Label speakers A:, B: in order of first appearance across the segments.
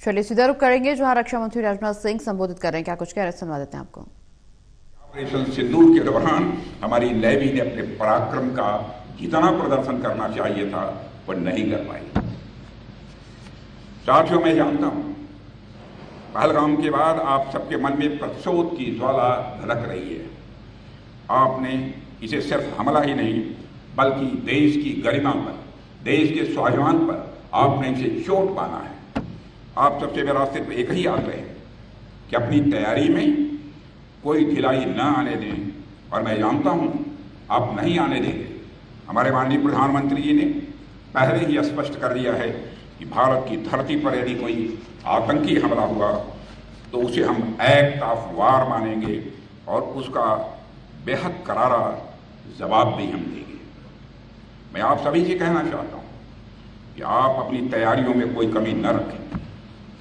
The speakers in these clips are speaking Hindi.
A: चलिए सीधा रुख करेंगे जहां रक्षा मंत्री राजनाथ सिंह संबोधित कर रहे हैं। क्या कुछ कह रहे हैं, सुनवा देते हैं आपको।
B: ऑपरेशन सिंदूर के दौरान हमारी नेवी ने अपने पराक्रम का जितना प्रदर्शन करना चाहिए था वह नहीं कर पाई। साथियों, मैं जानता हूं पहलगाम के बाद आप सबके मन में प्रतिशोध की ज्वाला धड़क रही है। आपने इसे सिर्फ हमला ही नहीं बल्कि देश की गरिमा पर, देश के स्वाभिमान पर आपने इसे चोट पाना है। आप सबसे मेरा सिर्फ एक ही आग्रह है कि अपनी तैयारी में कोई ढिलाई न आने दें, और मैं जानता हूं आप नहीं आने देंगे। हमारे माननीय प्रधानमंत्री जी ने पहले ही स्पष्ट कर दिया है कि भारत की धरती पर यदि कोई आतंकी हमला हुआ तो उसे हम एक्ट ऑफ वार मानेंगे और उसका बेहद करारा जवाब भी हम देंगे। मैं आप सभी से कहना चाहता हूं कि आप अपनी तैयारियों में कोई कमी न रखें।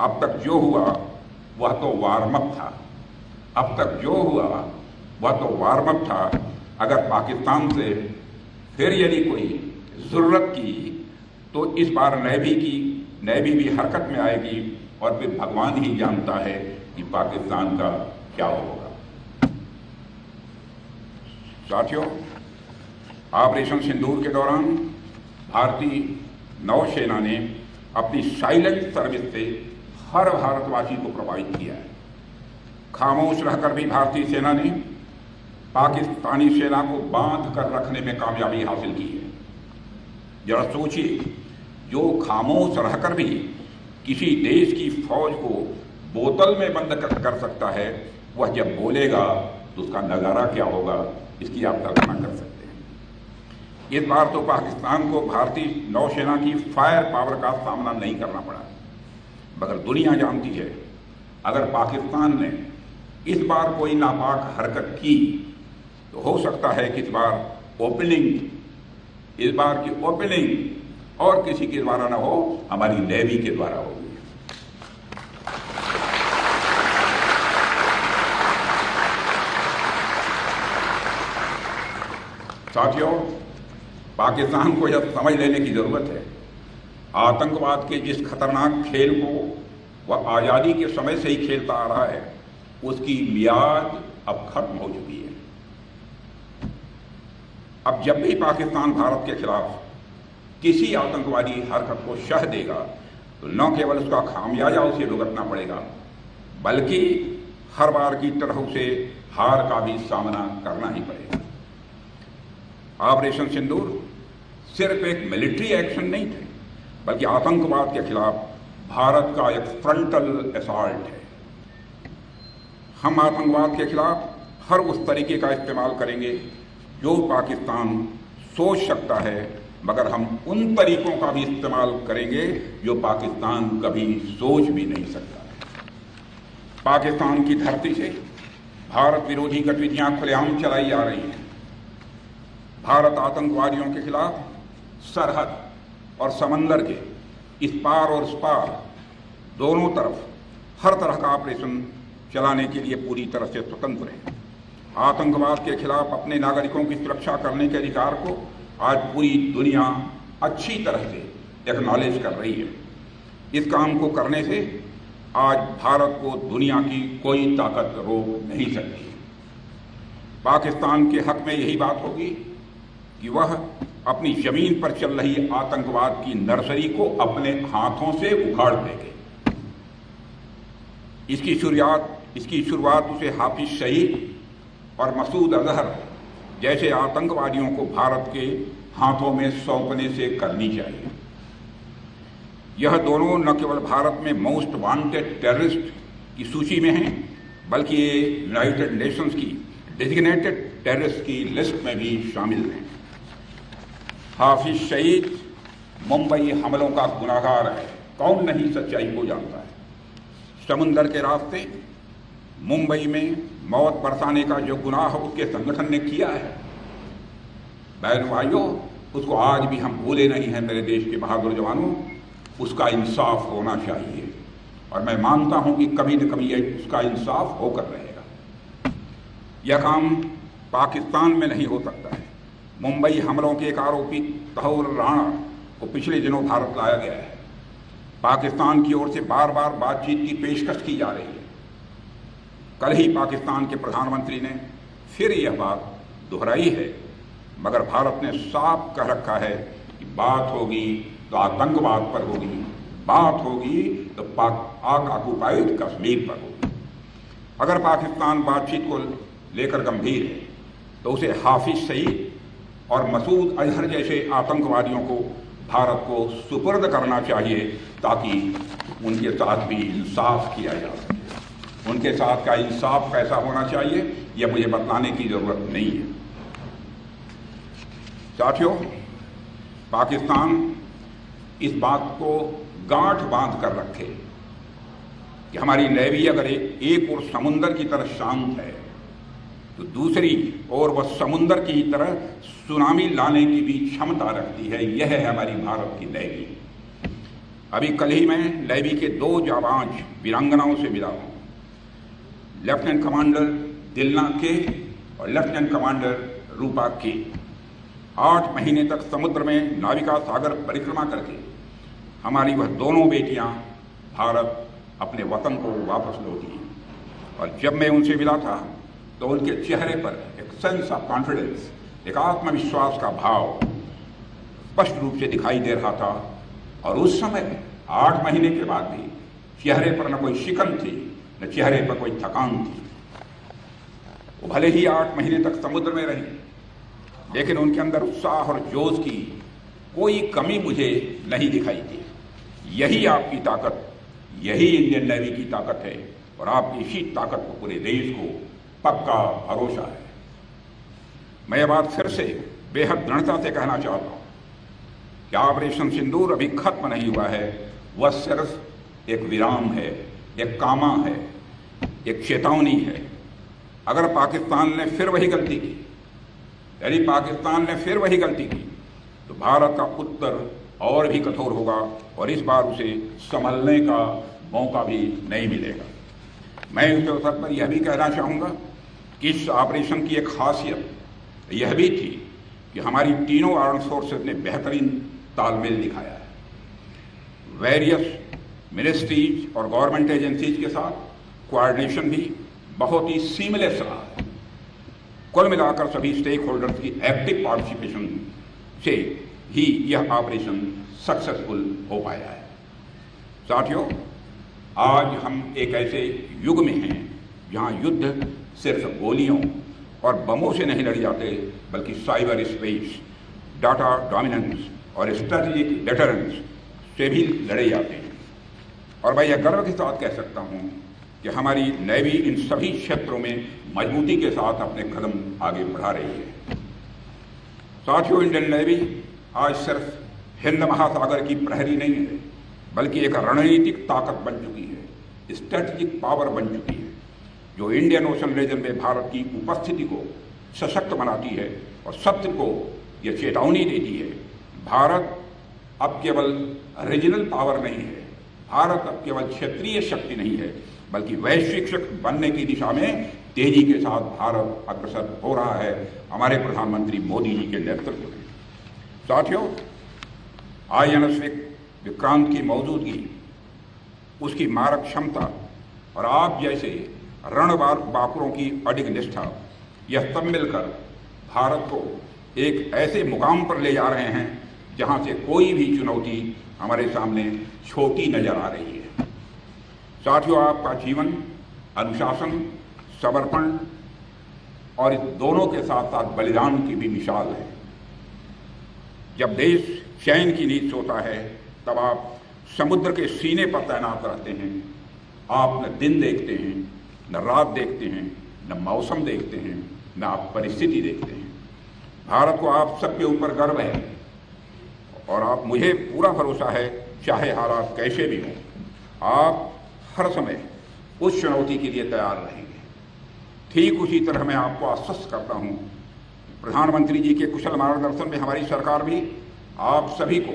B: अब तक जो हुआ वह तो वार्म अप था। अब तक जो हुआ वह तो वार्म अप था। अगर पाकिस्तान से फिर यदि कोई जरूरत की तो इस बार नेवी भी हरकत में आएगी और फिर भगवान ही जानता है कि पाकिस्तान का क्या होगा। साथियों, ऑपरेशन सिंदूर के दौरान भारतीय नौसेना ने अपनी साइलेंट सर्विस से हर भारतवासी को प्रभावित किया है। खामोश रहकर भी भारतीय सेना ने पाकिस्तानी सेना को बांध कर रखने में कामयाबी हासिल की है। जरा सोचिए, जो खामोश रहकर भी किसी देश की फौज को बोतल में बंद कर सकता है, वह जब बोलेगा तो उसका नजारा क्या होगा, इसकी आप कल्पना कर सकते हैं। इस बार तो पाकिस्तान को भारतीय नौसेना की फायर पावर का सामना नहीं करना पड़ा, मगर दुनिया जानती है अगर पाकिस्तान ने इस बार कोई नापाक हरकत की तो हो सकता है कि इस बार की ओपनिंग और किसी के द्वारा ना हो, हमारी नेवी के द्वारा होगी। साथियों, पाकिस्तान को यह समझ लेने की जरूरत है आतंकवाद के जिस खतरनाक खेल को वह आजादी के समय से ही खेलता आ रहा है, उसकी मियाद अब खत्म हो चुकी है। अब जब भी पाकिस्तान भारत के खिलाफ किसी आतंकवादी हरकत को शह देगा तो न केवल उसका खामियाजा उसे भुगतना पड़ेगा, बल्कि हर बार की तरह उसे हार का भी सामना करना ही पड़ेगा। ऑपरेशन सिंदूर सिर्फ एक मिलिट्री एक्शन नहीं थे, बल्कि आतंकवाद के खिलाफ भारत का एक फ्रंटल असॉल्ट है। हम आतंकवाद के खिलाफ हर उस तरीके का इस्तेमाल करेंगे जो पाकिस्तान सोच सकता है, मगर हम उन तरीकों का भी इस्तेमाल करेंगे जो पाकिस्तान कभी सोच भी नहीं सकता। पाकिस्तान की धरती से भारत विरोधी गतिविधियां खुलेआम चलाई जा रही हैं। भारत आतंकवादियों के खिलाफ सरहद और समंदर के इस पार और उस पार दोनों तरफ हर तरह का ऑपरेशन चलाने के लिए पूरी तरह से स्वतंत्र है। आतंकवाद के खिलाफ अपने नागरिकों की सुरक्षा करने के अधिकार को आज पूरी दुनिया अच्छी तरह से एक्नॉलेज कर रही है। इस काम को करने से आज भारत को दुनिया की कोई ताकत रोक नहीं सकती। पाकिस्तान के हक में यही बात होगी कि वह अपनी जमीन पर चल रही आतंकवाद की नर्सरी को अपने हाथों से उखाड़ देंगे। इसकी शुरुआत उसे हाफिज सईद और मसूद अजहर जैसे आतंकवादियों को भारत के हाथों में सौंपने से करनी चाहिए। यह दोनों न केवल भारत में मोस्ट वांटेड टेररिस्ट की सूची में हैं, बल्कि ये यूनाइटेड नेशंस की डेजिग्नेटेड टेररिस्ट की लिस्ट में भी शामिल हैं। हाफिज सईद मुंबई हमलों का गुनाहगार है, कौन नहीं सच्चाई को जानता है। समुंदर के रास्ते मुंबई में मौत बरसाने का जो गुनाह उसके संगठन ने किया है, बहन भाइयों, उसको आज भी हम भूले नहीं हैं। मेरे देश के बहादुर जवानों, उसका इंसाफ होना चाहिए और मैं मानता हूं कि कभी न कभी उसका इंसाफ होकर रहेगा। यह काम पाकिस्तान में नहीं हो सकता है। मुंबई हमलों के एक आरोपी तहौर राणा को पिछले दिनों भारत लाया गया है। पाकिस्तान की ओर से बार बार बातचीत की पेशकश की जा रही है। कल ही पाकिस्तान के प्रधानमंत्री ने फिर यह बात दोहराई है, मगर भारत ने साफ कह रखा है कि बात होगी तो आतंकवाद पर होगी, बात होगी तो पाक ऑक्युपाइड कश्मीर पर होगी। अगर पाकिस्तान बातचीत को लेकर गंभीर है तो उसे हाफिज सईद और मसूद अजहर जैसे आतंकवादियों को भारत को सुपुर्द करना चाहिए, ताकि उनके साथ भी इंसाफ किया जा सके। उनके साथ का इंसाफ कैसा होना चाहिए यह मुझे बतलाने की जरूरत नहीं है। साथियों, पाकिस्तान इस बात को गांठ बांध कर रखे कि हमारी नेवी अगर एक ओर समुंदर की तरह शांत है तो दूसरी ओर वह समुंदर की तरह सुनामी लाने की भी क्षमता रखती है। यह है हमारी भारत की नेवी। अभी कल ही मैं नेवी के 2 जाबाज वीरांगनाओं से मिला हूं, लेफ्टिनेंट कमांडर दिलना के और लेफ्टिनेंट कमांडर रूपा के। 8 महीने तक समुद्र में नाविका सागर परिक्रमा करके हमारी वह दोनों बेटियां भारत अपने वतन को वापस लौटी। और जब मैं उनसे मिला था तो उनके चेहरे पर एक सेंस ऑफ कॉन्फिडेंस, एक आत्मविश्वास का भाव स्पष्ट रूप से दिखाई दे रहा था। और उस समय 8 महीने के बाद भी चेहरे पर न कोई शिकन थी, न चेहरे पर कोई थकान थी। वो भले ही 8 महीने तक समुद्र में रही, लेकिन उनके अंदर उत्साह और जोश की कोई कमी मुझे नहीं दिखाई दी। यही आपकी ताकत, यही इंडियन नेवी की ताकत है, और आपकी इसी ताकत को पूरे देश को पक्का भरोसा है। मैं ये बात फिर से बेहद दृढ़ता से कहना चाहता हूं कि ऑपरेशन सिंदूर अभी खत्म नहीं हुआ है। वह सिर्फ एक विराम है, एक कामा है, एक चेतावनी है। अगर पाकिस्तान ने फिर वही गलती की, यदि पाकिस्तान ने फिर वही गलती की, तो भारत का उत्तर और भी कठोर होगा और इस बार उसे संभलने का मौका भी नहीं मिलेगा। मैं इस अवसर पर यह भी कहना चाहूँगा कि इस ऑपरेशन की एक खासियत यह भी थी कि हमारी तीनों आर्म्ड फोर्सेस ने बेहतरीन तालमेल दिखाया है। वेरियस मिनिस्ट्रीज और गवर्नमेंट एजेंसीज के साथ कोऑर्डिनेशन भी बहुत ही सीमलेस रहा है। कुल मिलाकर सभी स्टेक होल्डर्स की एक्टिव पार्टिसिपेशन से ही यह ऑपरेशन सक्सेसफुल हो पाया है। साथियों, आज हम एक ऐसे युग में हैं जहां युद्ध सिर्फ गोलियों और बमों से नहीं लड़े जाते, बल्कि साइबर स्पेस, डाटा डोमिनेंस और स्ट्रेटेजिक डेटरेंस से भी लड़े जाते हैं। और मैं यह गर्व के साथ कह सकता हूं कि हमारी नेवी इन सभी क्षेत्रों में मजबूती के साथ अपने कदम आगे बढ़ा रही है। साथियों, इंडियन नेवी आज सिर्फ हिंद महासागर की प्रहरी नहीं है, बल्कि एक रणनीतिक ताकत बन चुकी है, स्ट्रेटेजिक पावर बन चुकी है, जो इंडियन ओशन रीजन में भारत की उपस्थिति को सशक्त बनाती है और सत्य को यह चेतावनी देती है। भारत अब केवल रीजनल पावर नहीं है, भारत अब केवल क्षेत्रीय शक्ति नहीं है, बल्कि वैश्विक शक्ति बनने की दिशा में तेजी के साथ भारत अग्रसर हो रहा है, हमारे प्रधानमंत्री मोदी जी के नेतृत्व में। साथियों, INS विक्रांत की मौजूदगी, उसकी मारक क्षमता और आप जैसे रणबार बाकुरों की अडिग निष्ठा, यह सब मिलकर भारत को एक ऐसे मुकाम पर ले जा रहे हैं जहां से कोई भी चुनौती हमारे सामने छोटी नजर आ रही है। साथियों, आपका जीवन अनुशासन, समर्पण और इस दोनों के साथ साथ बलिदान की भी मिसाल है। जब देश चैन की नींद सोता है, तब आप समुद्र के सीने पर तैनात रहते हैं। आप न दिन देखते हैं, न रात देखते हैं, न मौसम देखते हैं, न आप परिस्थिति देखते हैं। भारत को आप सबके ऊपर गर्व है और आप, मुझे पूरा भरोसा है, चाहे हालात कैसे भी हों, आप हर समय उस चुनौती के लिए तैयार रहेंगे। ठीक उसी तरह मैं आपको आश्वस्त करता हूं, प्रधानमंत्री जी के कुशल मार्गदर्शन में हमारी सरकार भी आप सभी को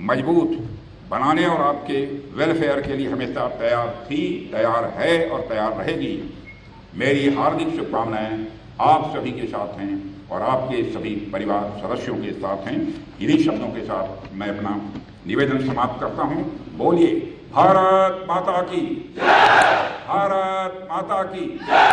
B: मजबूत बनाने और आपके वेलफेयर के लिए हमेशा तैयार थी, तैयार है और तैयार रहेगी। मेरी हार्दिक शुभकामनाएं आप सभी के साथ हैं और आपके सभी परिवार सदस्यों के साथ हैं। इन्हीं शब्दों के साथ मैं अपना निवेदन समाप्त करता हूं। बोलिए भारत माता की जय, भारत माता की जय,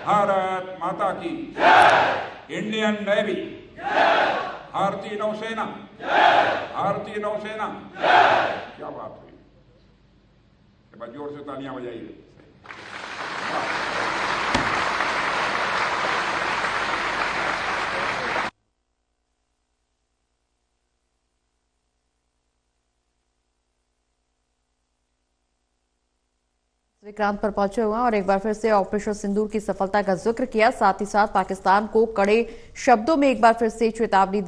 B: भारत माता की जय। इंडियन नेवी जय, भारतीय नौसेना जय, भारतीय नौसेना जय। क्या बात हुई, एक बार जोर से तालियां बजाइए।
A: विक्रांत पर पहुंचे हुए हैं और एक बार फिर से ऑपरेशन सिंदूर की सफलता का जिक्र किया, साथ ही साथ पाकिस्तान को कड़े शब्दों में एक बार फिर से चेतावनी दी।